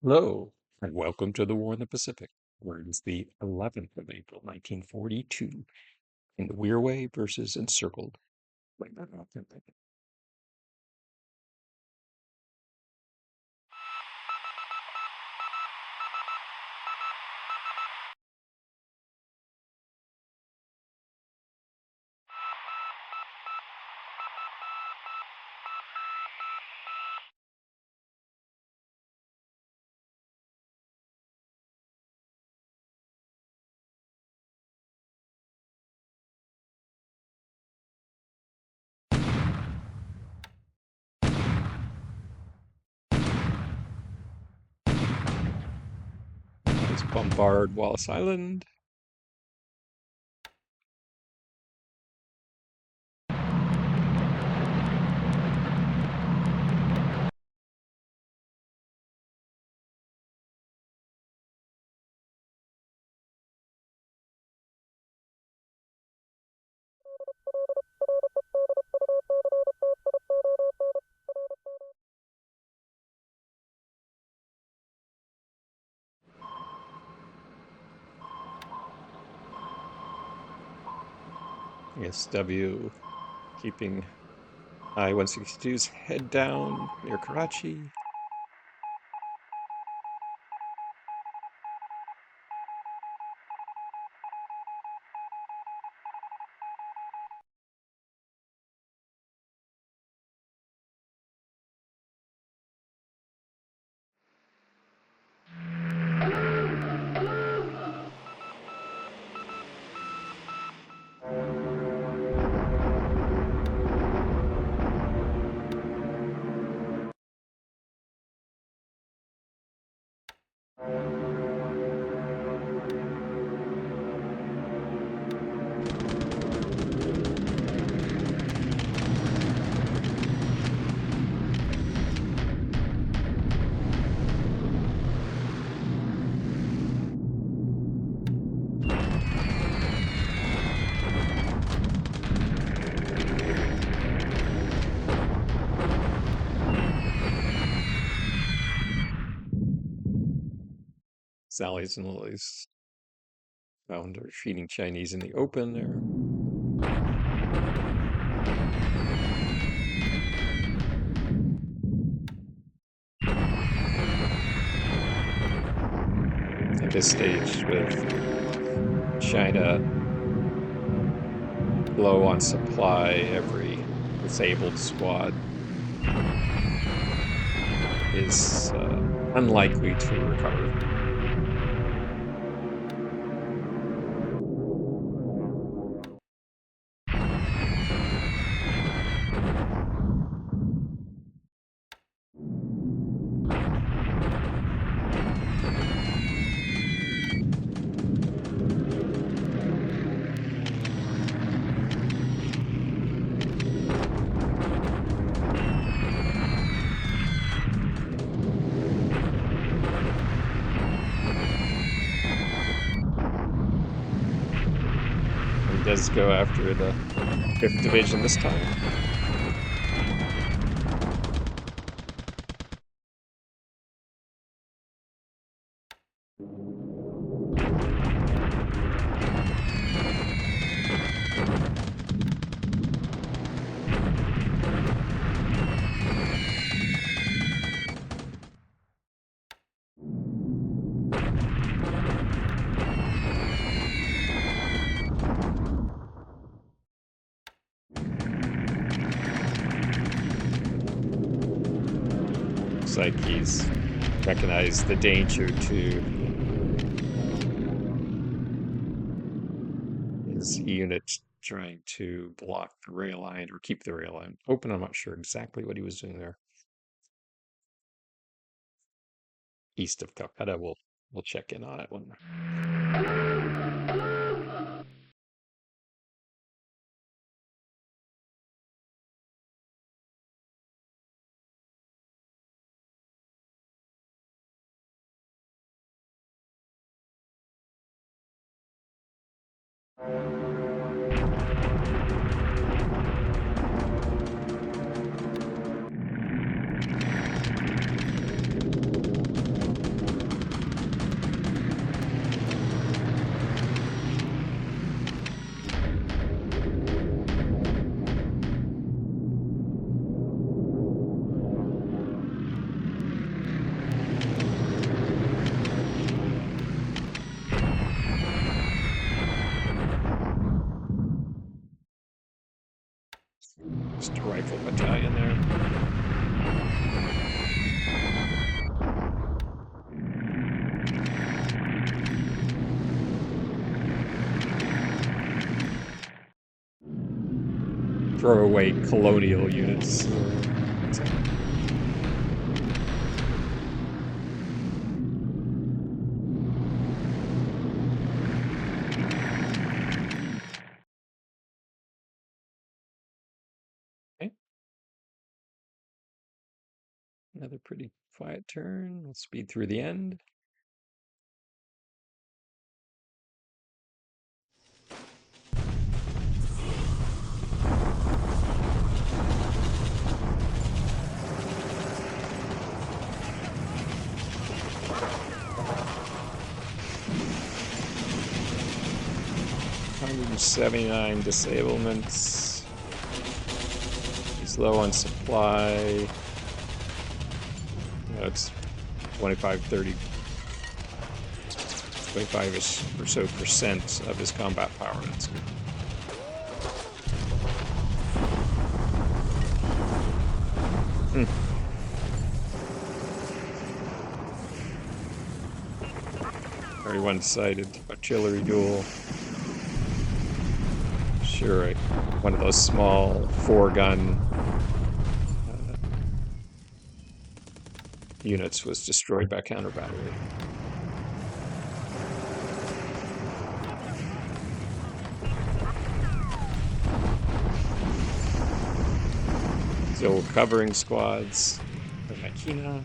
Hello, and welcome to the War in the Pacific, where it is the 11th of April, 1942, in the Wirraway versus Encircled. Like that often. Let's bombard Wallace Island. SW keeping I-162's head down near Karachi. Sally's and Lily's found her feeding Chinese in the open there. At this stage, with China low on supply, every disabled squad is unlikely to recover. Does go after the 5th Division this time. Looks like he's recognized the danger to his unit trying to block the rail line or keep the rail line open. I'm not sure exactly what he was doing there. East of Calcutta, we'll check in on it when rifle battalion there. Throwaway colonial units. Okay. Another pretty quiet turn. We'll speed through the end. $179 disablements. He's low on supply. It's 25, 30, 25-ish or so percent of his combat power. That's good. Hmm. 31-sided artillery duel. Sure, one of those small four-gun units was destroyed by counter battery. Still covering squads. Makina.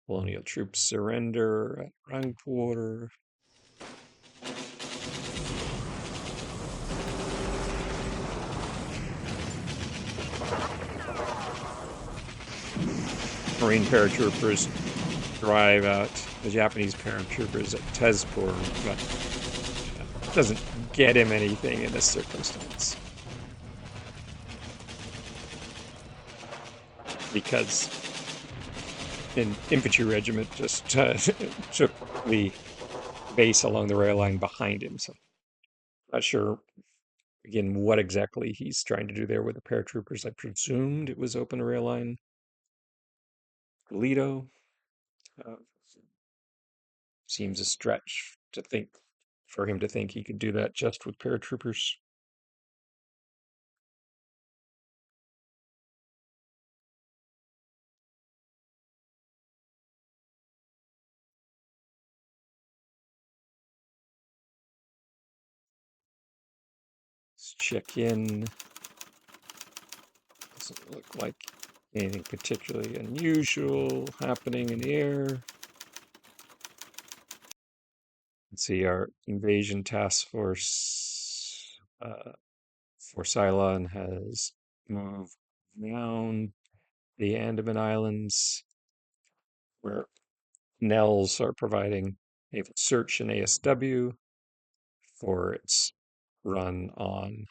Colonial troops surrender at Rangpur. Marine paratroopers drive out the Japanese paratroopers at Tezpur, but it doesn't get him anything in this circumstance. Because an infantry regiment just took the base along the rail line behind him. So not sure, again, what exactly he's trying to do there with the paratroopers. I presumed it was open a rail line. Toledo. Uh, Seems a stretch to think for him to think he could do that just with paratroopers. Let's check in. Doesn't look like anything particularly unusual happening in the air. Let's see, our invasion task force for Ceylon has moved down the Andaman Islands, where Nels are providing naval search and ASW for its run on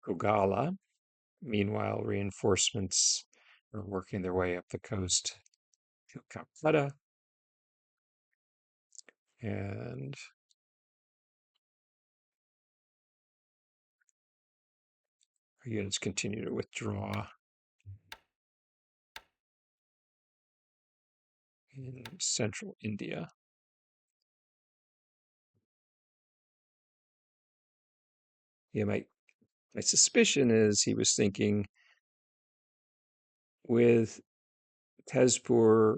Gogala. Meanwhile, reinforcements are working their way up the coast to Calcutta, and our units continue to withdraw in central India. Yeah, my suspicion is he was thinking with Tezpur,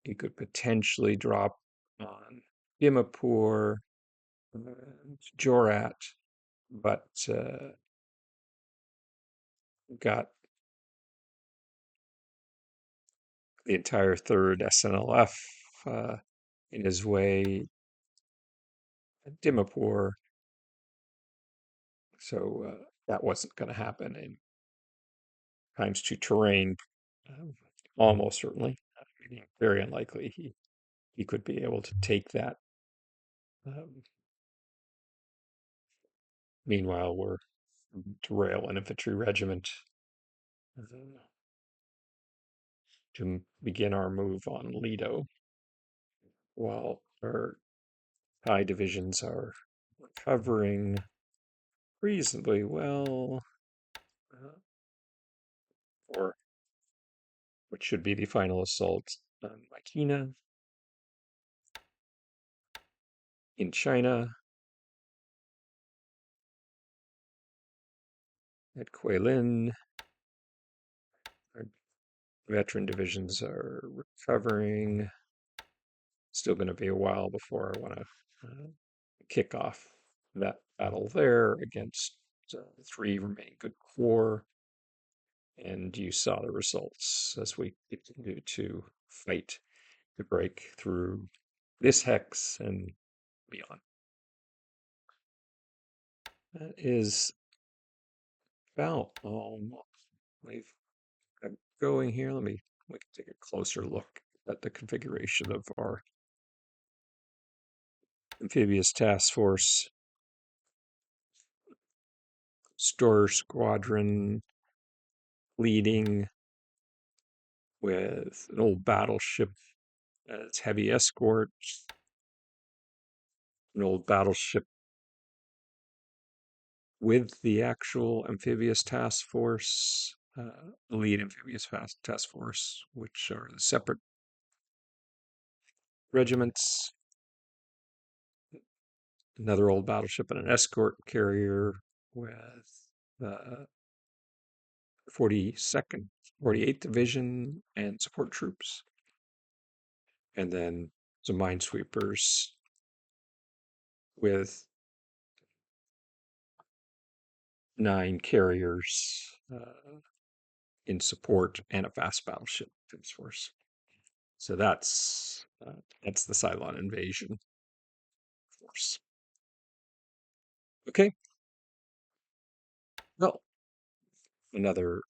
he could potentially drop on Dimapur and Jorat, but got the entire third SNLF in his way at Dimapur, so that wasn't going to happen. And times two terrain, um, almost certainly, very unlikely he could be able to take that um, Meanwhile, we're to rail an infantry regiment to begin our move on Lido, while our high divisions are recovering reasonably well for what should be the final assault on Makina in China. At Kuilin, our veteran divisions are recovering. Still going to be a while before I want to kick off that battle there against three remaining good corps. And you saw the results as we continue to fight to break through this hex and beyond. That is about all we've got going here. We can take a closer look at the configuration of our amphibious task force. Store squadron leading with an old battleship as heavy escort, an old battleship with the actual amphibious task force, lead amphibious task force, which are the separate regiments, another old battleship and an escort carrier with the 42nd, 48th Division and support troops, and then some minesweepers with 9 carriers in support and a fast battleship force. So that's the Cylon invasion force. Okay. Well, another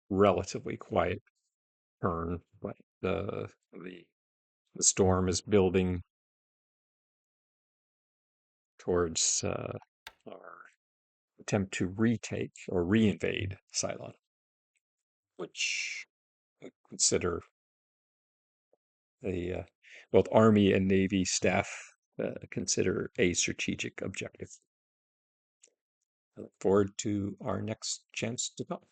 relatively quiet turn, but the storm is building towards our attempt to retake or reinvade Cylon, which I consider the both Army and Navy staff consider a strategic objective. I look forward to our next chance to talk.